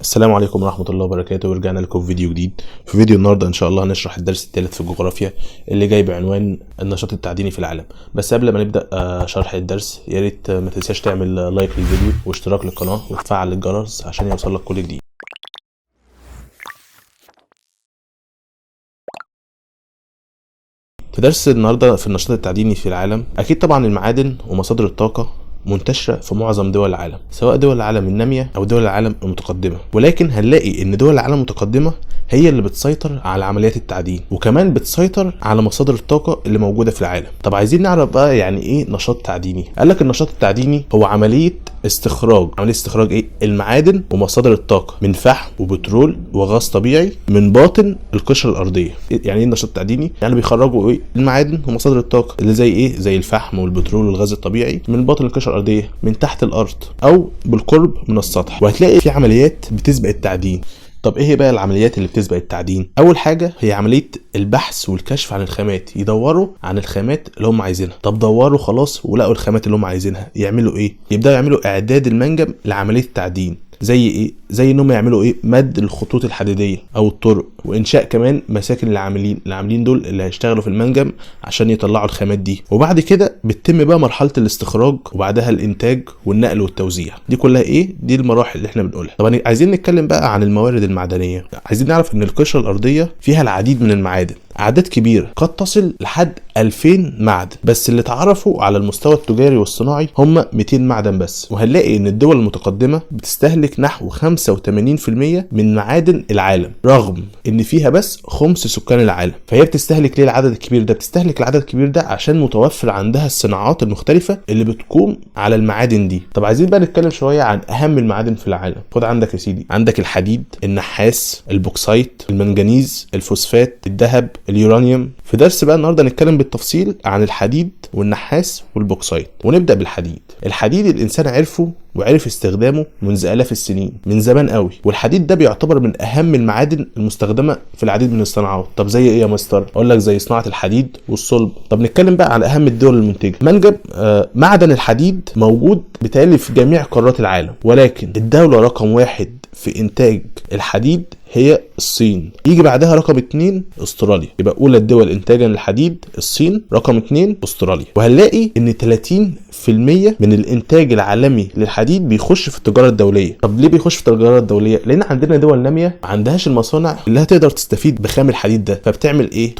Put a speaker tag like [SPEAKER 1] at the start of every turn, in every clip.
[SPEAKER 1] السلام عليكم ورحمة الله وبركاته، ورجعنا لكم في فيديو جديد. في فيديو النهاردة ان شاء الله هنشرح الدرس الثالث في الجغرافيا اللي جاي بعنوان النشاط التعديني في العالم. بس قبل ما نبدأ شرح الدرس، يا ريت ما تنساش تعمل لايك للفيديو واشتراك للقناة وتفعل الجرس عشان يوصلك كل جديد. في درس النهارده في النشاط التعديني في العالم، اكيد طبعا المعادن ومصادر الطاقة منتشرة في معظم دول العالم، سواء دول العالم النامية او دول العالم المتقدمة، ولكن هنلاقي ان دول العالم المتقدمة هي اللي بتسيطر على عمليات التعدين، وكمان بتسيطر على مصادر الطاقة اللي موجودة في العالم. طب عايزين نعرف بقى يعني ايه نشاط تعديني. قالك النشاط التعديني هو عملية استخراج ايه المعادن ومصادر الطاقة من فحم وبترول وغاز طبيعي من باطن القشرة الأرضية. يعني ايه النشاط التعديني؟ يعني بيخرجوا ايه المعادن ومصادر الطاقة اللي زي الفحم والبترول والغاز الطبيعي من باطن القشرة الأرضية من تحت الأرض أو بالقرب من السطح، وهتلاقي في عمليات بتسبق التعدين. طب ايه بقى العمليات اللي بتسبق التعدين؟ اول حاجه هي عمليه البحث والكشف عن الخامات، يدوروا عن الخامات اللي هم عايزينها. طب دوروا خلاص ولقوا الخامات اللي هم عايزينها، يعملوا ايه؟ يبداوا يعملوا اعداد المنجم لعمليه التعدين. زي ايه؟ زي انهم يعملوا ايه؟ مد الخطوط الحديديه او الطرق، وانشاء كمان مساكن العاملين دول اللي هيشتغلوا في المنجم عشان يطلعوا الخامات دي. وبعد كده بتتم بقى مرحله الاستخراج، وبعدها الانتاج والنقل والتوزيع. دي كلها ايه؟ دي المراحل اللي احنا بنقولها. طبعا عايزين نتكلم بقى عن الموارد المعدنيه. عايزين نعرف ان القشره الارضيه فيها العديد من المعادن، اعداد كبيره قد تصل لحد 2000 معدن، بس اللي اتعرفوا على المستوى التجاري والصناعي هم 200 معدن بس. وهنلاقي ان الدول المتقدمه بتستهلك نحو 85% من معادن العالم، رغم ان فيها بس خمس سكان العالم. فهي بتستهلك ليه العدد الكبير ده؟ بتستهلك العدد الكبير ده عشان متوفر عندها الصناعات المختلفه اللي بتقوم على المعادن دي. طب عايزين بقى نتكلم شويه عن اهم المعادن في العالم. خد عندك يا سيدي، عندك الحديد، النحاس، البوكسايت، المنجنيز، الفوسفات، الذهب، اليورانيوم. في درس بقى النهارده هنتكلم بالتفصيل عن الحديد والنحاس والبوكسايت. ونبدا بالحديد. الحديد الانسان عرفه وعرف استخدامه منذ آلاف السنين، من زمان قوي، والحديد ده بيعتبر من اهم المعادن المستخدمه في العديد من الصناعات. طب زي ايه يا مستر؟ اقول لك زي صناعه الحديد والصلب. طب نتكلم بقى عن اهم الدول المنتجه. منجم معدن الحديد موجود بالتالي في جميع قارات العالم، ولكن الدوله رقم واحد في انتاج الحديد هي الصين. يجي بعدها رقم 2 استراليا. يبقى اولى الدول انتاجا للحديد الصين، رقم 2 استراليا. وهنلاقي ان 30% من الانتاج العالمي للحديد بيخش في التجاره الدوليه. طب ليه بيخش في التجاره الدوليه؟ لان عندنا دول ناميه ما عندهاش المصانع اللي هتقدر تستفيد بخام الحديد ده، فبتعمل ايه؟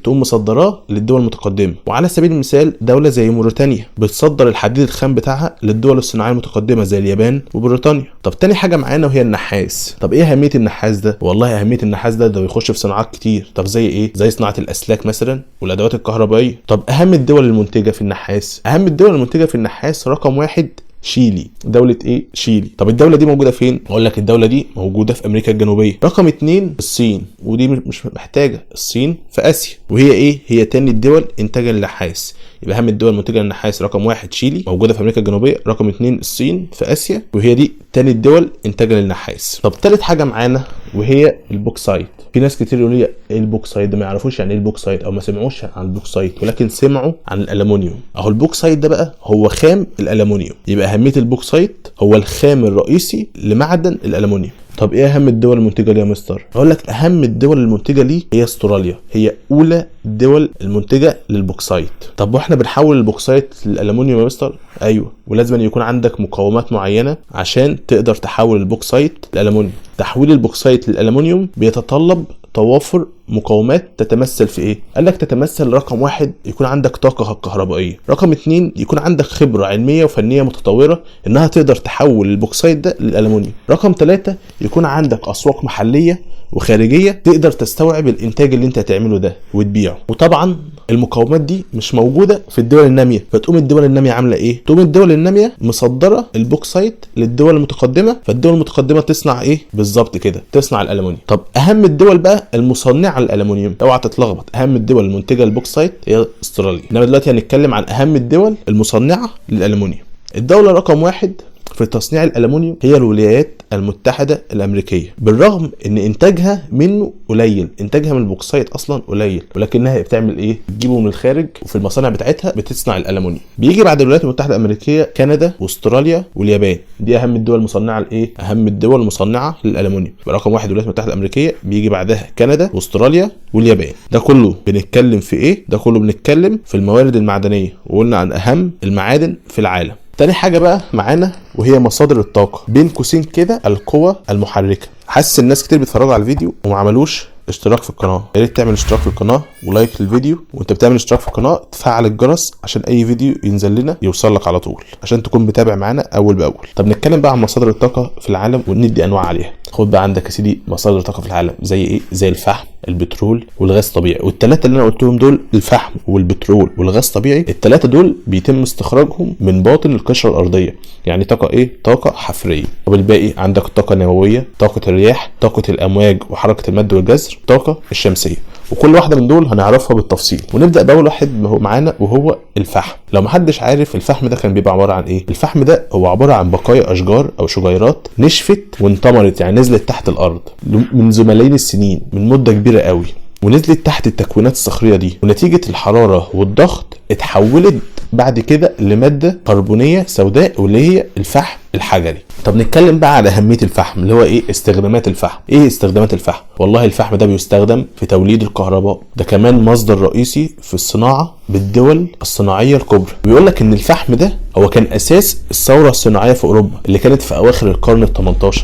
[SPEAKER 1] تقوم مصدراه للدول المتقدمه. وعلى سبيل المثال دوله زي موريتانيا بتصدر الحديد الخام بتاعها للدول الصناعيه المتقدمه زي اليابان وبريطانيا. طب تاني حاجه معانا وهي النحاس. طب ايه اهميه النحاس ده؟ والله اهميه النحاس ده بيخش في صناعات كتير. طب زي ايه؟ زي صناعه الاسلاك مثلا والادوات الكهربائيه. طب اهم الدول المنتجه في النحاس. اهم الدول المنتجه في النحاس رقم 1 شيلي. دولة ايه؟ شيلي. طب الدولة دي موجودة فين؟ اقول لك الدولة دي موجودة في امريكا الجنوبية. رقم 2 الصين، ودي مش محتاجة، الصين في اسيا، وهي ايه؟ هي تاني الدول انتاجا للنحاس. يبقى اهم الدول المنتجة للنحاس رقم 1 شيلي موجودة في امريكا الجنوبية، رقم 2 الصين في اسيا، وهي دي تاني الدول انتاجا للنحاس. طب تالت حاجة معانا وهي البوكسايت. في ناس كتير يقولوا لي البوكسايت ده ما يعرفوش يعني ايه البوكسايت، او ما سمعوش عن البوكسايت، ولكن سمعوا عن الالومنيوم. اهو البوكسايت ده بقى هو خام الالومنيوم. يبقى اهميه البوكسايت هو الخام الرئيسي لمعدن الالومنيوم. طب ايه اهم الدول المنتجه ليه يا مستر؟ اقول لك اهم الدول المنتجه ليه هي استراليا، هي اولى الدول المنتجه للبوكسايت. طب واحنا بنحول البوكسايت للالومنيوم يا مستر؟ ايوه، ولازم يكون عندك مقاومات معينه عشان تقدر تحول البوكسايت للالومنيوم. تحويل البوكسايت للالومنيوم بيتطلب توافر مقاومات تتمثل في ايه؟ قال لك تتمثل رقم 1 يكون عندك طاقه كهربائيه، رقم 2 يكون عندك خبره علميه وفنيه متطوره انها تقدر تحول البوكسايت ده للالومنيوم، رقم 3 يكون عندك اسواق محليه وخارجيه تقدر تستوعب الانتاج اللي انت هتعمله ده وتبيعه. وطبعا المقاومات دي مش موجوده في الدول الناميه، فتقوم الدول الناميه عامله ايه؟ تقوم الدول الناميه مصدره البوكسايت للدول المتقدمه، فالدول المتقدمه تصنع ايه؟ بالظبط كده، تصنع الالومنيوم. طب اهم الدول بقى المصنعه للالومنيوم، اوعى تتلخبط، اهم الدول المنتجه للبوكسايت هي استراليا. انما دلوقتي هنتكلم عن اهم الدول المصنعه للالومنيوم. الدوله رقم 1 في تصنيع الالومنيوم هي الولايات المتحده الامريكيه، بالرغم ان انتاجها منه قليل، انتاجها من البوكسايت اصلا قليل، ولكنها بتعمل ايه؟ بتجيبه من الخارج وفي المصانع بتاعتها بتصنع الالومنيوم. بيجي بعد الولايات المتحده الامريكيه كندا واستراليا واليابان، دي اهم الدول المصنعه لايه؟ اهم الدول المصنعه للالومنيوم. رقم 1 الولايات المتحده الامريكيه، بيجي بعدها كندا واستراليا واليابان. ده كله بنتكلم في ايه؟ ده كله بنتكلم في الموارد المعدنيه، وقلنا عن اهم المعادن في العالم. تاني حاجه بقى معانا وهي مصادر الطاقه، بين قوسين كده القوى المحركه. حاسس الناس كتير بيتفرجوا على الفيديو وما عملوش اشتراك في القناه، يا ريت تعمل اشتراك في القناه ولايك للفيديو، وانت بتعمل اشتراك في القناه تفعل الجرس عشان اي فيديو ينزل لنا يوصل لك على طول، عشان تكون متابع معانا اول باول. طب نتكلم بقى عن مصادر الطاقه في العالم وندي انواع عليها. خد بقى عندك يا سيدي مصادر الطاقه في العالم زي ايه؟ زي الفحم، البترول والغاز الطبيعي. والثلاثه اللي انا قلتهم دول، الفحم والبترول والغاز الطبيعي، الثلاثه دول بيتم استخراجهم من باطن القشره الارضيه، يعني طاقه ايه؟ طاقه حفريه. وبالباقي عندك الطاقه النوويه، طاقه الرياح، طاقه الامواج وحركه المد والجزر، الطاقه الشمسيه. وكل واحده من دول هنعرفها بالتفصيل. ونبدا باول واحد معانا وهو الفحم. لو محدش عارف الفحم ده كان بيبقى عباره عن ايه؟ الفحم ده هو عباره عن بقايا اشجار او شجيرات نشفت وانطمرت، يعني نزلت تحت الارض منذ ملايين السنين، من مده كبيره قوي، ونزلت تحت التكوينات الصخريه دي، ونتيجه الحراره والضغط اتحولت بعد كده لماده كربونيه سوداء واللي هي الفحم الحجري. طب نتكلم بقى على اهميه الفحم، اللي هو ايه؟ استخدامات الفحم. ايه استخدامات الفحم؟ والله الفحم ده بيستخدم في توليد الكهرباء، ده كمان مصدر رئيسي في الصناعه بالدول الصناعيه الكبرى. بيقول لك ان الفحم ده هو كان اساس الثوره الصناعيه في اوروبا اللي كانت في اواخر القرن ال18،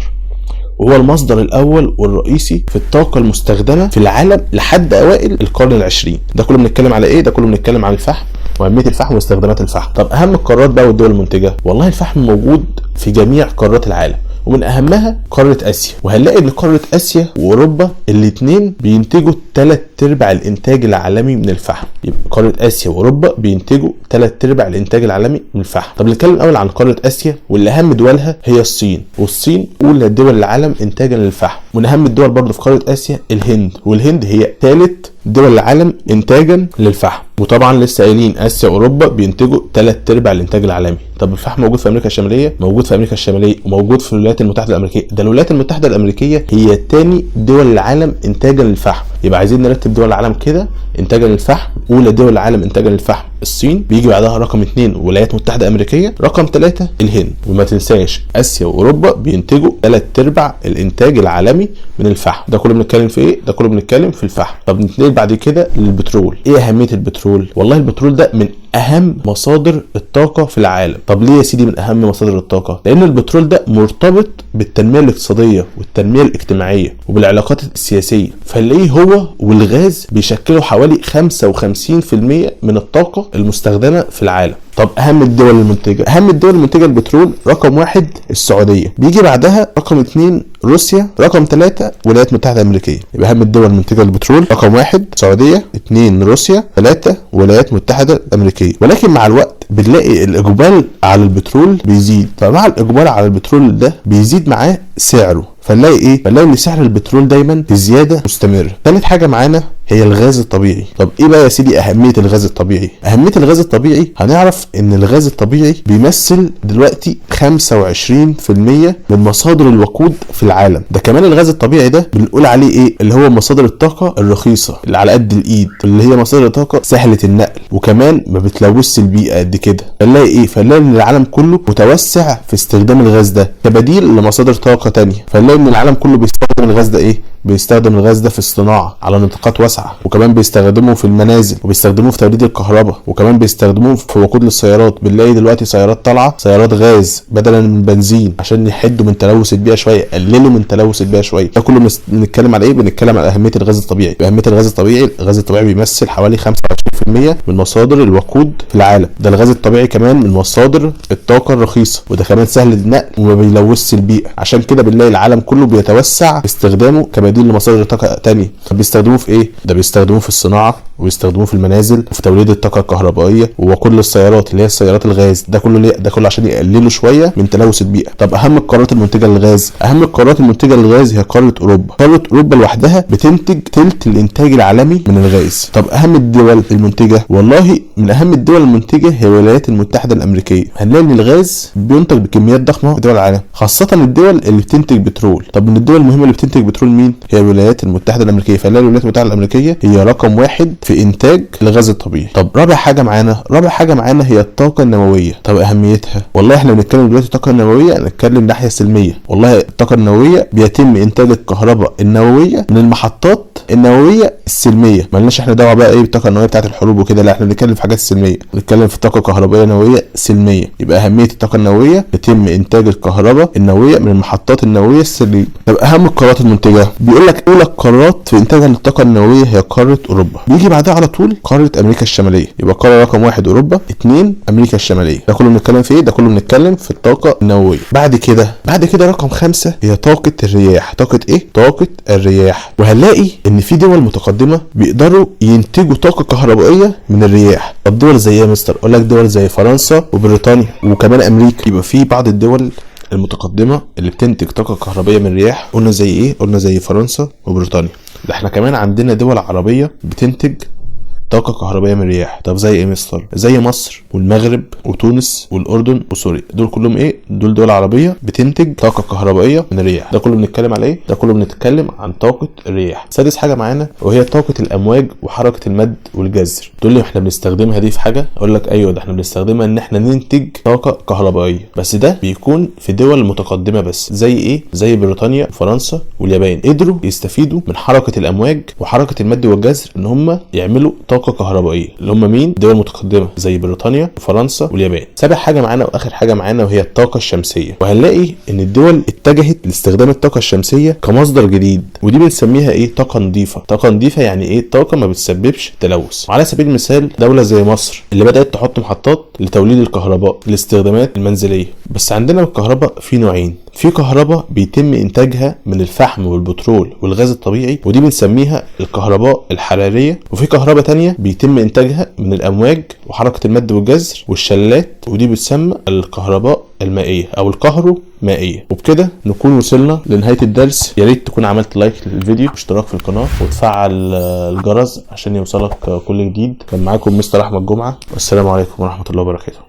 [SPEAKER 1] وهو المصدر الاول والرئيسي في الطاقه المستخدمه في العالم لحد اوائل القرن ال20. ده كله بنتكلم على ايه؟ ده كله بنتكلم على الفحم واهميه الفحم واستخدامات الفحم. طب اهم القارات بقى والدول المنتجه، والله الفحم موجود في جميع قارات العالم، ومن اهمها قاره اسيا. وهنلاقي ان قاره اسيا واوروبا الاثنين بينتجوا 3/4 الانتاج العالمي من الفحم. يبقى قاره اسيا واوروبا بينتجوا 3/4 الانتاج العالمي من الفحم. طب نتكلم الاول عن قاره اسيا، واللي اهم دولها هي الصين، والصين اولى دول العالم انتاجا للفحم. من اهم الدول برضه في قاره اسيا الهند، والهند هي ثالث دول العالم انتاجا للفحم. وطبعا لسه قايلين اسيا واوروبا بينتجوا 3/4 الانتاج العالمي. طب الفحم موجود في امريكا الشماليه؟ موجود في امريكا الشماليه، وموجود في الولايات المتحده الامريكيه. ده الولايات المتحده الامريكيه هي ثاني دول العالم انتاجا للفحم. يبقى عايزين نرتب دول العالم كده انتاجا للفحم. اولى دول العالم انتاجا للفحم الصين، بيجي بعدها رقم 2 الولايات المتحده الامريكيه، رقم 3 الهند. وما تنساش اسيا واوروبا بينتجوا 3/4 الانتاج العالمي من الفحم. ده كله بنتكلم في ايه؟ ده كله بنتكلم في الفحم. طب نتنقل بعد كده للبترول. ايه اهميه البترول؟ والله البترول ده من اهم مصادر الطاقه في العالم. طب ليه يا سيدي من اهم مصادر الطاقه؟ لان البترول ده مرتبط بالتنميه الاقتصاديه والتنميه الاجتماعيه وبالعلاقات السياسيه، فنلاقيه هو والغاز بيشكلوا حوالي 55% من الطاقه المستخدمه في العالم. طب اهم الدول المنتجه، اهم الدول المنتجه البترول رقم 1 السعوديه، بيجي بعدها رقم 2 روسيا، رقم 3 الولايات المتحده الامريكيه. يبقى اهم الدول المنتجه للبترول رقم 1 السعوديه، 2 روسيا، 3 الولايات المتحده الامريكيه. ولكن مع الوقت بنلاقي الاقبال على البترول بيزيد، فمع الاقبال على البترول ده بيزيد معاه سعره، فنلاقي ايه؟ فنلاقي ان سعر البترول دايما في زياده مستمره. ثالث حاجه معانا هي الغاز الطبيعي. طب ايه بقى يا سيدي اهميه الغاز الطبيعي؟ اهميه الغاز الطبيعي هنعرف ان الغاز الطبيعي بيمثل دلوقتي 25% من مصادر الوقود في العالم. ده كمان الغاز الطبيعي ده بنقول عليه ايه؟ اللي هو مصادر الطاقه الرخيصه اللي على قد الايد، اللي هي مصادر الطاقه سهله النقل، وكمان ما بتلوثش البيئه قد كده. فنلاقي ايه؟ فنلاقي ان العالم كله متوسع في استخدام الغاز ده كبديل لمصادر طاقه تانية. فنلاقي ان العالم كله بيستخدم الغاز ده ايه؟ بيستخدم الغاز ده في الصناعه على نطاقات واسعه، وكمان بيستخدموه في المنازل، وبيستخدموه في توليد الكهرباء، وكمان بيستخدموه في وقود للسيارات. بنلاقي دلوقتي سيارات طالعه سيارات غاز بدلا من بنزين عشان يحدوا من تلوث البيئه شويه، يقللوا من تلوث البيئه شويه. ده كله بنتكلم على ايه؟ بنتكلم على اهميه الغاز الطبيعي. باهميه الغاز الطبيعي، الغاز الطبيعي بيمثل حوالي 25% من مصادر الوقود في العالم. ده الغاز الطبيعي كمان من مصادر الطاقه الرخيصه، وده كمان سهل النقل وما بيلوثش البيئه. عشان كده بنلاقي العالم كله بيتوسع في استخدامه كبديل لمصادر طاقه تانية. بيستخدموه في ايه؟ ده بيستخدموه في الصناعه، ويستخدموه في المنازل، وفي توليد الطاقه الكهربائيه، وكل السيارات اللي هي السيارات الغاز. ده كله ليه؟ ده كله عشان يقللوا شويه من تلوث البيئه. طب اهم القارات المنتجه للغاز، اهم القارات المنتجه للغاز هي قاره اوروبا. قاره اوروبا لوحدها بتنتج ثلث الانتاج العالمي من الغاز. طب اهم الدول المنتجه، والله من اهم الدول المنتجه هي الولايات المتحده الامريكيه. هنلاقي ان الغاز بينتج بكميات ضخمه في دول العالم، خاصه الدول اللي بتنتج بترول. طب من الدول المهمه اللي بتنتج بترول مين؟ هي الولايات المتحده الامريكيه. فنلاقي الولايات المتحده الامريكيه هي رقم 1 في انتاج الغاز الطبيعي. طب رابع حاجه معانا هي الطاقه النوويه. طب اهميتها، والله احنا بنتكلم دلوقتي الطاقه النوويه، هنتكلم ناحيه سلميه. والله الطاقه النوويه بيتم انتاج الكهرباء النوويه من المحطات النوويه السلميه. مالناش احنا دعوه بقى ايه بالطاقه النوويه بتاعه الحروب وكده، لا احنا بنتكلم في حاجات سلميه، بنتكلم في طاقه كهربائيه نوويه سلميه. يبقى اهميه الطاقه النوويه يتم انتاج الكهرباء النوويه من المحطات النوويه السلميه. طب اهم القارات المنتجه، بيقول لك اولى القارات في انتاج الطاقه النوويه هي قاره اوروبا، بيجي بعدها على طول قاره امريكا الشماليه. يبقى قاره رقم 1 اوروبا، 2 امريكا الشماليه. ده كله بنتكلم في ايه؟ ده كله بنتكلم في الطاقه النوويه. بعد كده رقم 5 هي طاقه الرياح. طاقه ايه؟ طاقه الرياح. وهنلاقي ان في دول متقدمه بيقدروا ينتجوا طاقه كهربائيه من الرياح. طب دول زي ايه يا مستر؟ اقول لك دول زي فرنسا وبريطانيا وكمان امريكا. يبقى في بعض الدول المتقدمه اللي بتنتج طاقه كهربائيه من الرياح. قلنا زي ايه؟ قلنا زي فرنسا وبريطانيا. ده احنا كمان عندنا دول عربيه بتنتج طاقة كهربائية من الرياح. طب زي ايه مستر؟ زي مصر والمغرب وتونس والأردن وسوريا. دول كلهم ايه؟ دول دول عربية بتنتج طاقة كهربائية من الرياح. ده كله بنتكلم على ايه؟ ده كله بنتكلم عن طاقة الرياح. سادس حاجة معانا وهي طاقة الأمواج وحركة المد والجزر. تقول لي احنا بنستخدمها دي في حاجة؟ اقول لك ايوه، ده احنا بنستخدمها ان احنا ننتج طاقة كهربائية، بس ده بيكون في دول متقدمة بس. زي ايه؟ زي بريطانيا وفرنسا واليابان. قدروا يستفيدوا من حركة الأمواج وحركة المد والجزر ان هم يعملوا طاقة كهربائيه، اللي هم مين؟ دول متقدمه زي بريطانيا وفرنسا واليابان. سابع حاجه معانا واخر حاجه معانا وهي الطاقه الشمسيه. وهنلاقي ان الدول اتجهت لاستخدام الطاقه الشمسيه كمصدر جديد، ودي بنسميها ايه؟ طاقه نظيفه. طاقه نظيفه يعني ايه؟ طاقه ما بتسببش تلوث. وعلى سبيل المثال دوله زي مصر اللي بدات تحط محطات لتوليد الكهرباء للاستخدامات المنزليه. بس عندنا الكهرباء في نوعين، في كهرباء بيتم انتاجها من الفحم والبترول والغاز الطبيعي، ودي بنسميها الكهرباء الحراريه. وفي كهرباء تانية بيتم انتاجها من الامواج وحركه المد والجزر والشلالات، ودي بتسمى الكهرباء المائيه او الكهرومائيه. وبكده نكون وصلنا لنهايه الدرس. يا ريت تكون عملت لايك للفيديو واشتراك في القناه وتفعل الجرس عشان يوصلك كل جديد. كان معاكم مستر احمد جمعه، والسلام عليكم ورحمه الله وبركاته.